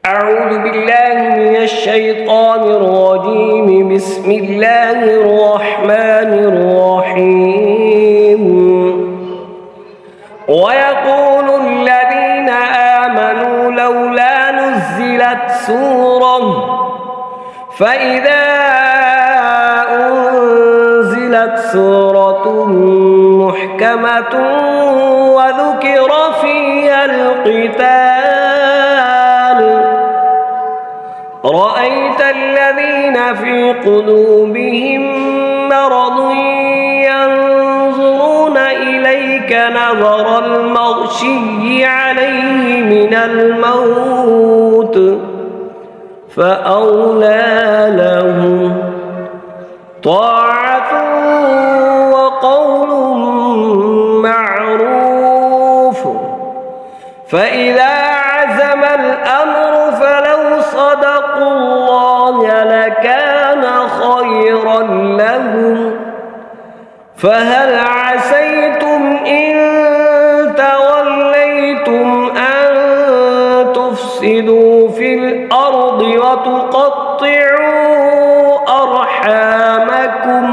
أعوذ بالله من الشيطان الرجيم بسم الله الرحمن الرحيم ويقول الذين آمنوا لولا نزلت سورة فإذا أنزلت سورة محكمة وذكر فيها القتال رأيت الذين في قلوبهم مرض ينظرون إليك نظر المغشي عليه من الموت فأولى لهم طاعة وقول معروف فإذا عزم الأمر فلو صدقوا الله لكان خيرا لهم فهل عسيتم إن توليتم أن تفسدوا في الأرض وتقطعوا أرحامكم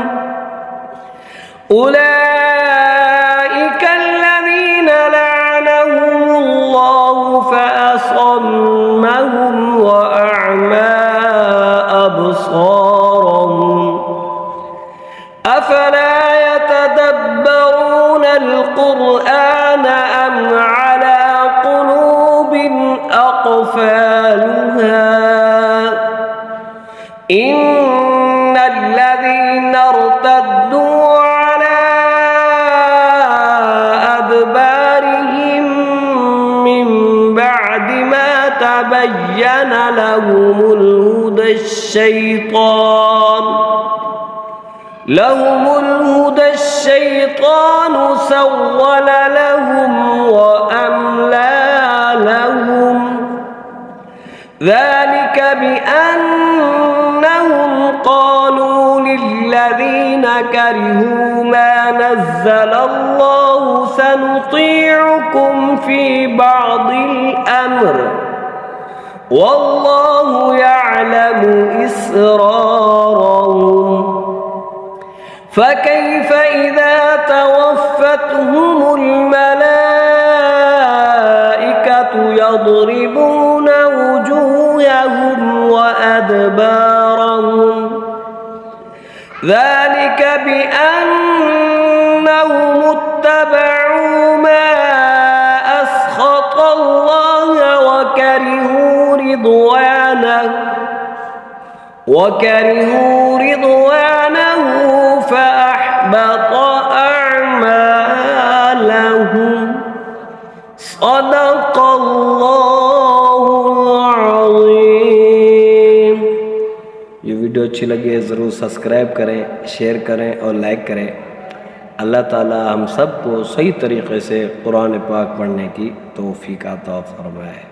أولئك الذين لعنهم الله فأصمهم وأعمى أبصارهم أفلا يتدبرون القرآن أم على قلوب أقفالها إن الذين ارتدوا على أدبارهم من بعد ما تبين لهم الهدى الشيطان سول لهم وأملى لهم ذلك بأنهم قالوا للذين كرهوا ما نزل الله سنطيعكم في بعض الأمر والله يعلم إسرارهم فكيف إذا توفتهم الملائكة يضربون وجوههم وأدبارهم ذلك بأنهم اتبعوا ما أسخط الله وكرهوا رضوانه فأحبط أعمالهم صدق الله العظيम। ये वीडियो अच्छी लगी है ज़रूर सब्सक्राइब करें, शेयर करें और लाइक करें। अल्लाह ताला हम सबको सही तरीक़े से कुरान पाक पढ़ने की तौफ़ीक़ अता फ़रमाए।